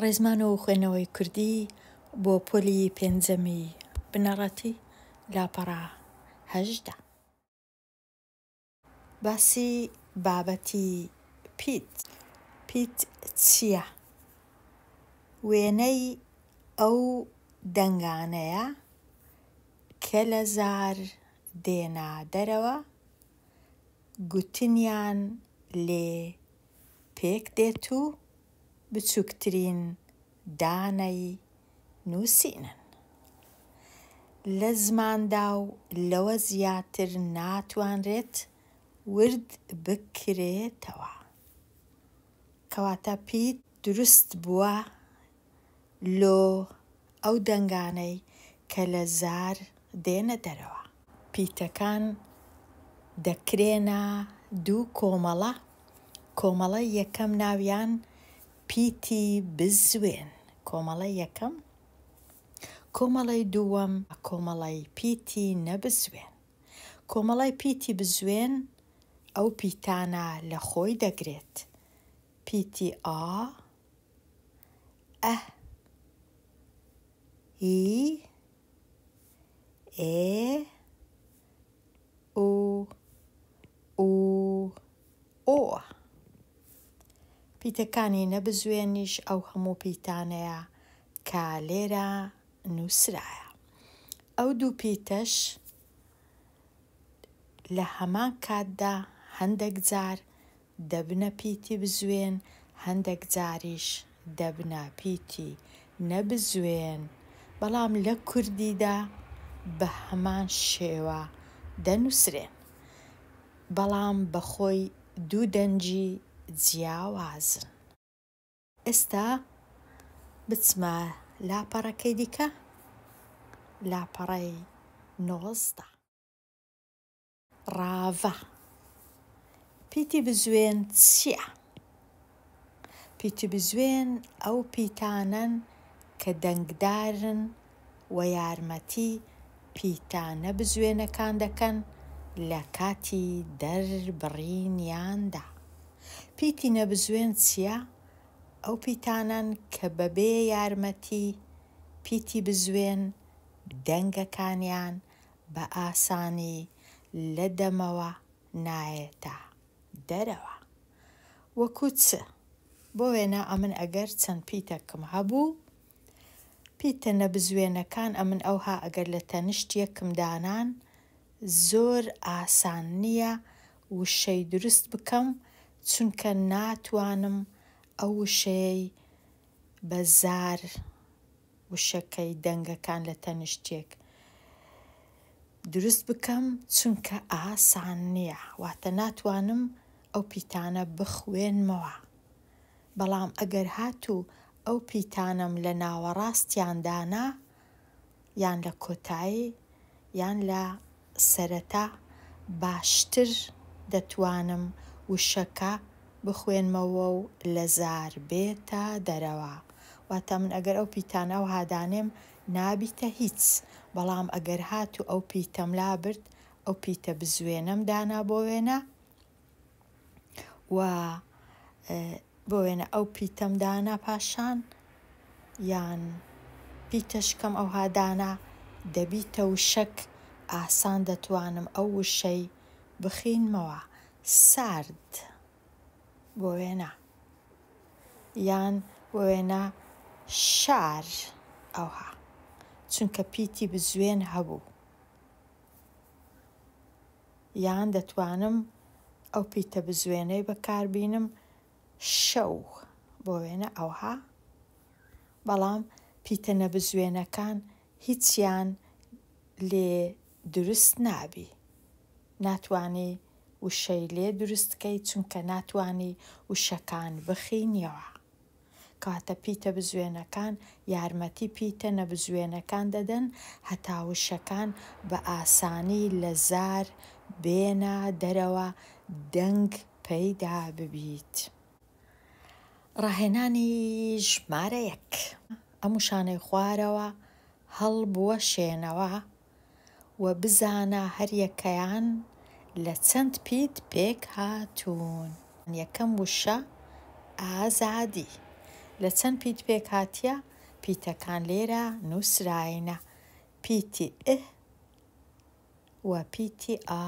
ڕێزمانە و خوێنەوەی کوردی بۆ پۆلی پێنجەمی بنەڕەتی لاپەڕە 18. باسی بابەتی پیت چییە؟ وێنەی ئەو دەنگانەیە کە لە زار دێنا دەرەوە، گوتنیان لێ پێک دێت و بچووکترین دانەی نووسینن. لە زماندا و لەوە زیاتر ناتوانرێت ورد بکرێتەوە. کەواتە پیت دروست بووە لۆ ئەو دەنگانەی کە لە زار دێنە دەرەوە. پیتەکان دەکرێنە دوو کۆمەڵە. کۆمەڵەی یەکەم ناویان پیتی بزوێن. کۆمەڵەی یەکەم. کۆمەڵەی دووەم کۆمەڵەی پیتی نەبزوێن. کۆمەڵەی پیتی بزوێن ئەو پیتانە لە خۆی دەگرێت. پیتی ئا، ئە، ئی، ئێ، ئو، ئۆ. پیتەکانی نەبزوێنیش ئەو هەموو پیتانەیە کە لێرە نووسرایە. ئەو دوو پیتەش لە هەمان کاتدا هەندێک جار دەبنە پیتی بزوێن، هەندێک جاریش دەبنە پیتی نەبزوێن، بەڵام لە کوردیدا بە هەمان شێوە دەنووسرێن، بەڵام بەخۆی دوو دەنجی جیاوازن. ئێستا بچمە لاپەڕەکەی دیکە، لاپەڕەی 19. ڕاڤە. پیتی بزوێن چییە؟ پیتی بزوێن ئەو پیتانەن کە دەنگدارن و یارمەتی پیتە نەبزوێنەکان دەکەن لە کاتی دەربڕینیاندا. پیتی نەبزوێن چییە؟ ئەو پیتانەن کە بەبێ یارمەتی پیتی بزوێن دەنگەکانیان بە ئاسانی لە دەمەوە نایێتە دەرەوە. وەکو چ؟ بۆ وێنە ئەمن ئەگەر چەند پیتەکەم هەبوو، پیتە نەبزوێنەکان ئەمن ئەوها ئەگەر لە تەنیشت یەکم دانان، زۆر ئاسان نییە وشەی دروست بکەم، چونکە ناتوانم ئەو وشەیەی بە زار وشەکەی دەنگەکان لە تەنیشتێک دروست بکەم، چونکە ئاسان نییە، واتە ناتوانم ئەو پیتانە بخوێنمەوە. بەڵام ئەگەر هاتوو ئەو پیتانم لە ناوەڕاستیاندانا، یان لە کۆتایی یان لە سەرەتا، باشتر دەتوانم وشەکە بخوێنمەوە و لە زار بێتە دەرەوە. واتە من ئەگەر ئەو پیتانە و هادانێم نابیتە هیچ، بەڵام ئەگەر هاتوو ئەو پیتەم لابرد، ئەو پیتە بزوێنەم دانا بۆ وێنە، و بۆ وێنە ئەو پیتەم دانا پاشان، یان پیتەشکەم ئەو هادانا، دەبیتە وشەک ئاسان دەتوانم ئەو وشەی بخینمەوە. سارد بۆ وێنە، یان بۆ وێنە شار ئەوها، چونکە پیتی بزوێن هەبوو. یان دەتوانم ئەو پیتە بزوێنەی بەکاربینم شەو بۆ وێنە ئەوها، بەڵام پیتە نەبزوێنەکان هیچیان لێ دروست نابی. ناتوانی وشەی لێ دروستکەی، چونکە ناتوانی وشەکان بخینیەوە. کەواتە پیتە بزوێنەکان یارمەتی پیتە نەبزوێنەکان دەدەن هەتا وشەکان بە ئاسانی لە زار بێنە دەرەوە، دەنگ پەیدا ببیت. ڕاهێنانی ژمارە 1. ئەم وشانەی خوارەوە هەڵبوەشێنەوە و بزانە هەر یەکەیان لە چەند پیت پێک هاتوون. یەکەم وشە ئازادی. لە چەند پیت پێک هاتیە پیتەکان لێرە نووسراینە پیتی ئ و پیتی ئا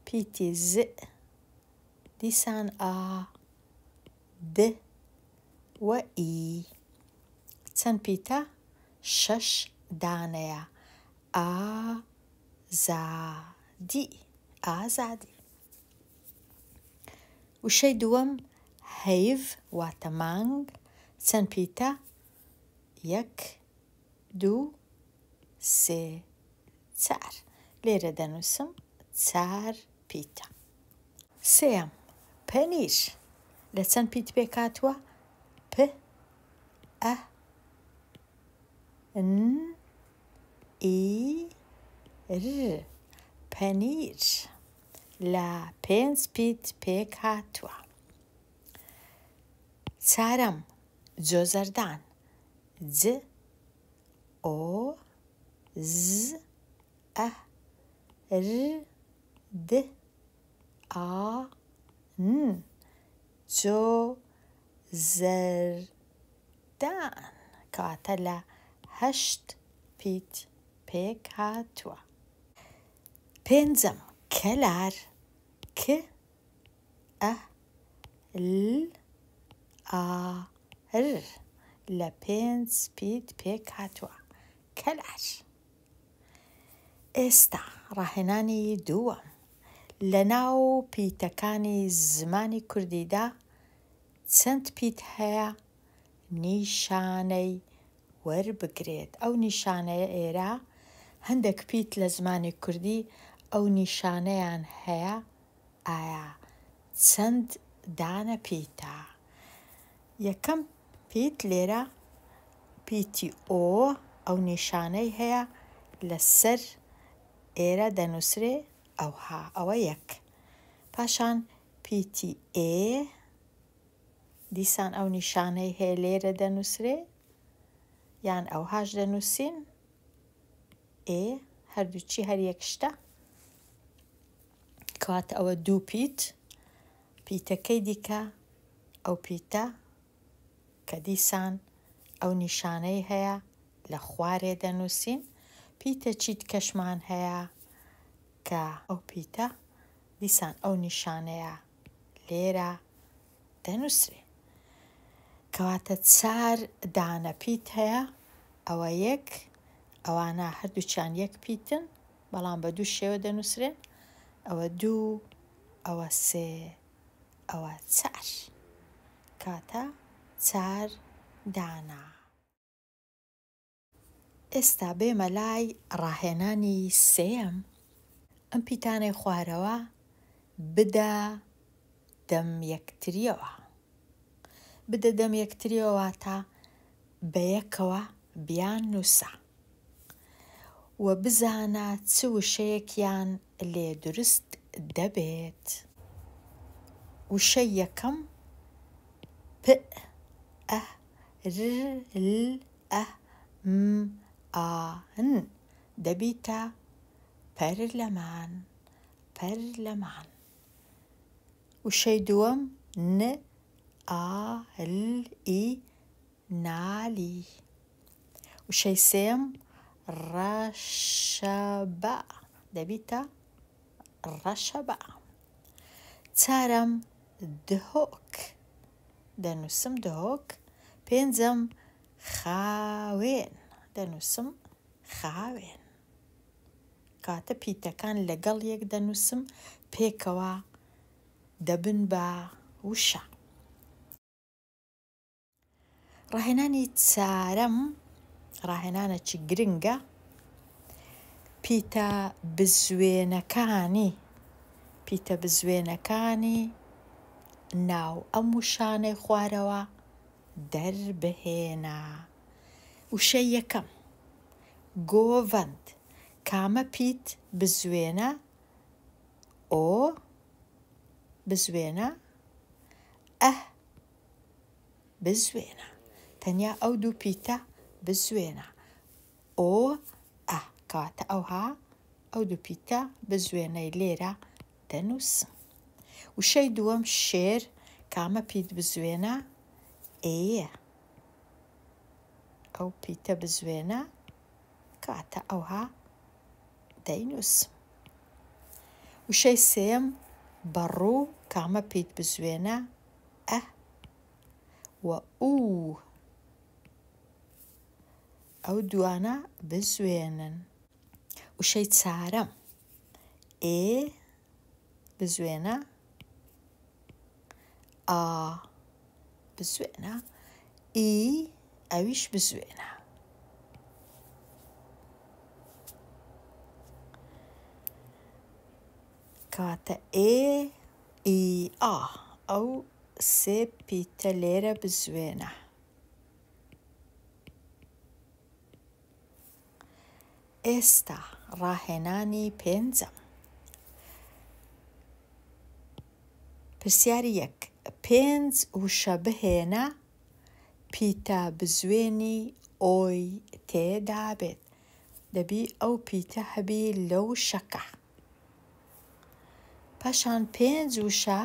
پیتی ز دیسان ئا د و ئی چەند پیتە 6 دانەیە ئازادی ئازادی وشەی دووەم هەیڤ واتە مانگ چەند پیتە 1 2 3 4 لێرە دەنووسم 4 پیتە سێم پەنیر لە چەند پیت پێک هاتووە پ ئە ن ئی ر پەنیر لە 5 پیت پێک هاتووە چارەم جۆزەردان ج ئۆ ز ئە ر د ئا ن جۆزەردان کەواتە لە 8 پیت پێک هاتووە پێنجەم کەلار ک ئە ل ئا ر لە 5 پیت پێک هاتووە کەلار ئێستا ڕاهێنانی دووەم لە ناو پیتەکانی زمانی کوردیدا چەند پیت هەیە نیشانەی وەربگرێت ئەو نیشانەیە ئێرە هەندێک پیت لە زمانی کوردی ئەو نیشانەیان هەیە ئایا چەند دانە پیتە یەکەم پیت لێرە پیتی ئۆ ئەو نیشانەی هەیە لەسەر ئێرە دەنووسرێ ئەوها ئەوە یەک پاشان پیتی ئێ دیسان ئەو نیشانەی هەیە لێرە دەنووسرێ یان ئەوهاش دەنووسین ئێ هەردووچی هەر یەک شتە کەواتە ئەوە 2 پیت پیتەکەی دیکە ئەو پیتە کە دیسان ئەو نیشانەی هەیە لە خوارێ دەنووسین پیتە چیت کەشمان هەیە کە ئەو پیتە دیسان ئەو نیشانەیە لێرە دەنووسرێ کەواتە 4 دانە پیت هەیە ئەوە یەک ئەوانە هەردووچیان یەک پیتن بەڵام بە 2 شێوە دەنووسرێن ئەوە 2 ئەوە 3 ئەوە 4 کاتە 4 دانە ئێستا بێمە لای ڕاهێنانی سێم ئەم پیتانەی خوارەوە بدە دەم یەکتریەوە بدە دەم یەکتریەوە واتە بە یەکەوە بیان نووسە و بزانە چ وشەیەکیان لێ دروست دەبێت وشەی یەکەم پ ئە ر ل ئە م ئا ن دەبیتە پەرلەمان پەرلەمان وشەی دووەم ن ئا ل ئی نالی وشەی سێم ڕەشەبە دەبیتە ڕەشەبە چارەم دهۆک دەنووسم دهۆک پێنجەم خاوێن دەنووسم خاوێن کاتە پیتەکان لەگەڵ یەک دەنووسم پێکەوە دەبن بە وشە ڕاهێنانی چارەم ڕاهێنانێکی گرنگە پیتە بزوێنەکانی ناو ئەم وشانەی خوارەوە دەربهێنە وشەی یەکەم گۆڤەند کامە پیت بزوێنە ئۆ بزوێنە ئە بزوێنە تەنیا ئەو 2 پیتە بزوێنە ئۆ ئە کەواتە ئەوها ئەو 2 پیتە بزوێنەی لێرە دەنووسم وشەی دووەم شێر کامە پیت بزوێنە ئێ ئەو پیتە بزوێنە کاتە ئەوها دەینووسم. وشەی سێم بەڕوو کامە پیت بزوێنە ئە و ئوو ئەو دوانە بزوێنن. وشەی چارەم ئێ بزوێنە ئا بزوێنە ئی ئەویش بزوێنە. کاتە ئێ ئی ئا ئەو سێ پیتە لێرە بزوێنە. ئێستا ڕاهێنانی پێنجەم. پرسیاری یەک، پێنج وشە بهێنە پیتە بزوێنی ئۆی تێدا بێت. دەبی ئەو پیتە هەبی لەو شەکە. پاشان پێنج وشە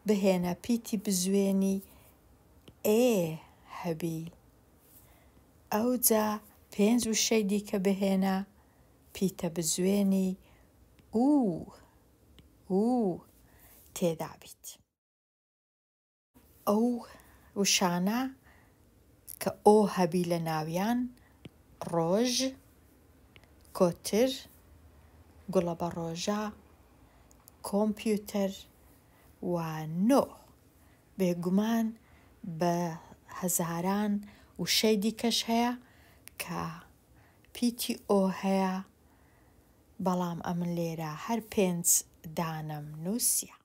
بهێنە پیتی بزوێنی ئێ هەبی. ئەوجا پێنج وشەی دیکە بهێنە پیتە بزوێنی ئوو تێدا بیت. ئەو وشانە کە ئۆ هەبی لە ناویان ڕۆژ، کۆتر، گوڵە بە ڕۆژە، کۆمپیوتەر و نۆ. بێگومان بە هەزاران وشەی دیکەش هەیە کە پیتی ئۆ هەیە، بەڵام ئەمن لێرە هەر پێنج دانم نووسیە.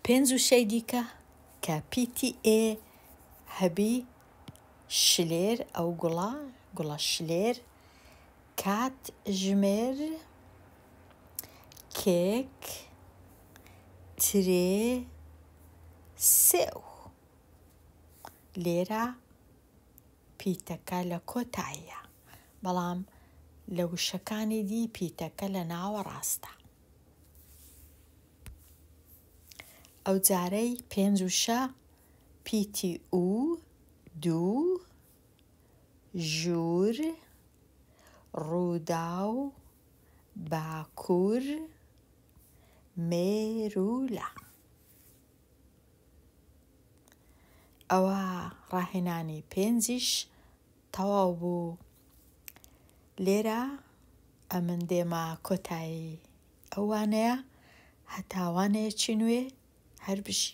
پێنج وشەی دیکە کە پیتی ئێ هەبی شلێر، ئەو گوڵە شلێر، کاتژمێر، کێک، ترێ، سێو. لێرە پیتەکە لە کۆتاییە، بەڵام لە وشەکانی دی پیتەکە لە ناوەڕاستە. ئەو جارەی پێنج وشە پیتی ئوو، دوو، ژوور، ڕووداو، باکوور، مێرولە. ئەوە ڕاهێنانی پێنجیش تەواو بوو. لێرە ئەمن دێمە کۆتایی ئەوانەیە هەتاوانەیەکی نوێ هەر بژی.